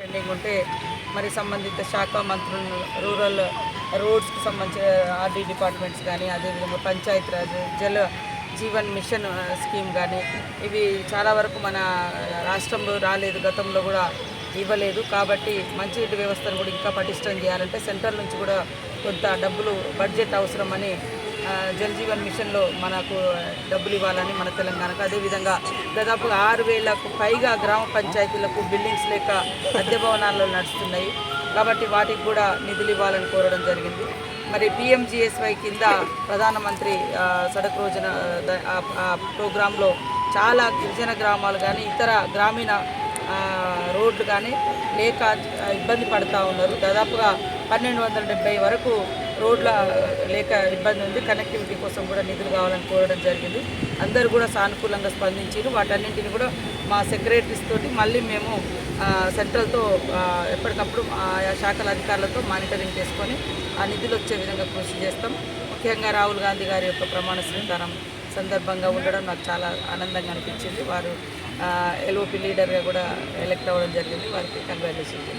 Pending ఉంటే మరి సంబంధిత శాఖ మంత్రులను రూరల్ రోడ్స్కి సంబంధించిన ఆర్డీ డిపార్ట్మెంట్స్ కానీ అదేవిధంగా పంచాయతీరాజ్ జల జీవన్ మిషన్ స్కీమ్ కానీ ఇవి చాలా వరకు మన రాష్ట్రంలో రాలేదు, గతంలో కూడా ఇవ్వలేదు. కాబట్టి మంచినీటి వ్యవస్థను కూడా ఇంకా పటిష్టం చేయాలంటే సెంట్రల్ నుంచి కూడా కొంత డబ్బులు బడ్జెట్ అవసరమని జల్ జీవన్ మిషన్లో మనకు డబ్బులు ఇవ్వాలని మన తెలంగాణకు. అదేవిధంగా దాదాపుగా 6,000కు పైగా గ్రామ పంచాయతీలకు బిల్డింగ్స్ లేక అద్దె భవనాల్లో నడుస్తున్నాయి. కాబట్టి వాటికి కూడా నిధులు ఇవ్వాలని కోరడం జరిగింది. మరి PMGSY కింద ప్రధానమంత్రి సడక్ రోజున ప్రోగ్రాంలో చాలా గిరిజన గ్రామాలు కానీ ఇతర గ్రామీణ రోడ్లు కానీ లేక ఇబ్బంది పడుతూ ఉన్నారు. దాదాపుగా 1270 వరకు రోడ్ల లేక ఇబ్బంది ఉంది. కనెక్టివిటీ కోసం కూడా నిధులు కావాలని కోరడం జరిగింది. అందరూ కూడా సానుకూలంగా స్పందించారు. వాటన్నింటిని కూడా మా సెక్రటరీస్ తోటి మళ్ళీ మేము సెంట్రల్తో ఎప్పటికప్పుడు ఆయా శాఖల అధికారులతో మానిటరింగ్ చేసుకొని ఆ నిధులు వచ్చే విధంగా కృషి చేస్తాం. ముఖ్యంగా రాహుల్ గాంధీ గారి యొక్క ప్రమాణ స్వీకారం సందర్భంగా ఉండడం నాకు చాలా ఆనందంగా అనిపించింది. వారు LOP లీడర్గా కూడా ఎలక్ట్ అవ్వడం జరిగింది. వారికి కంగ్రాచులేషన్స్.